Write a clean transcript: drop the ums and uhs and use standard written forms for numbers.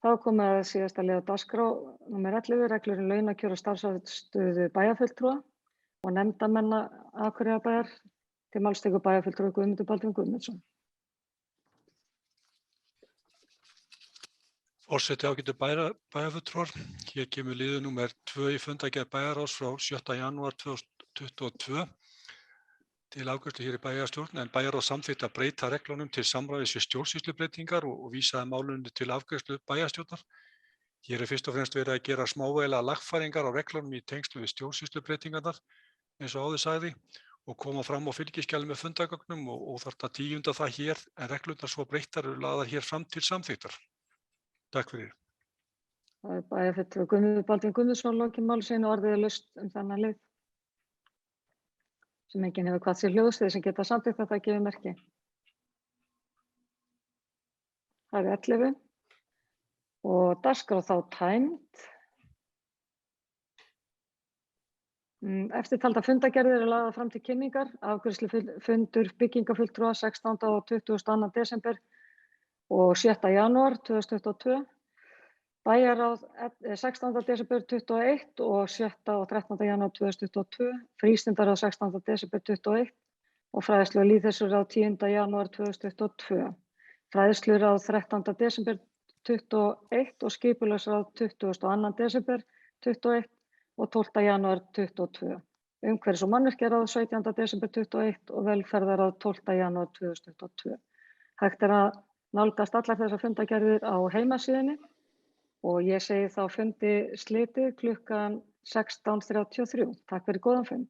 Þá komum við að síðasta lið á dagskrá númer 11, reglur um launakjör og starfsaðstöðu bæjarfulltrúa og nefndarmanna Akureyrarbæjar. Til máls tekur bæjarfulltrúi Guðmundur Baldvin Guðmundsson. Forseti ágætu bæjarfulltrúar. Hér kemur liður númer 2 í fundargerð bæjarráðs frá 7. janúar 2022 til afgreiðslu hér í bæjarstjórn, en bæjarráð samþykkti að breyta reglunum til samræmis við stjórnsýslubreytingar og vísaði málinu til afgreiðslu bæjarstjórnar. Hér fyrst og fremst verið að gera smávægilegar lagfæringar á reglunum í tengslum við stjórnsýslubreytingarnar, eins og áður sagði, og koma fram á fylgiskjali með fundargögnum og þarf að tíunda það hér, en reglurnar svo breyttar eru lagðar hér fram til samþykktar. Takk fyrir. Það er bæjarfulltrúi Guðmundur Baldvin Guðmundsson lokið máli sínu og orðið er laust þennan lið. Sem enginn hefur kvatt sér hljóðs sem geta samþykkt að það gefur merki. Það er 11 og dagskrá þá tæmd. Eftirtalda fundargerðir eru lagðar fram til kynningar. Afgreiðslufundur byggingafulltrúa 16. og 22. desember og 7. janúar 2022. Bæjarráð 16. desember 21 og 7. og 13. janúar 2022. Frístundaráð 16. desember 21 og fræðslu- og lýðheilsuráð 10. janúar 2022. Fræðsluráð 13. desember 21 og skipulagsráð 22. desember 21 og 12. janúar 22. Umhverfis- og mannvirkjaráð 17. desember 21 og velferðaráð 12. janúar 2022. Hægt er að nálgast allar þessar fundargerðir á heimasíðunni og ég segi þá fundi slitið klukkan 16:33. Takk fyrir góðan fund.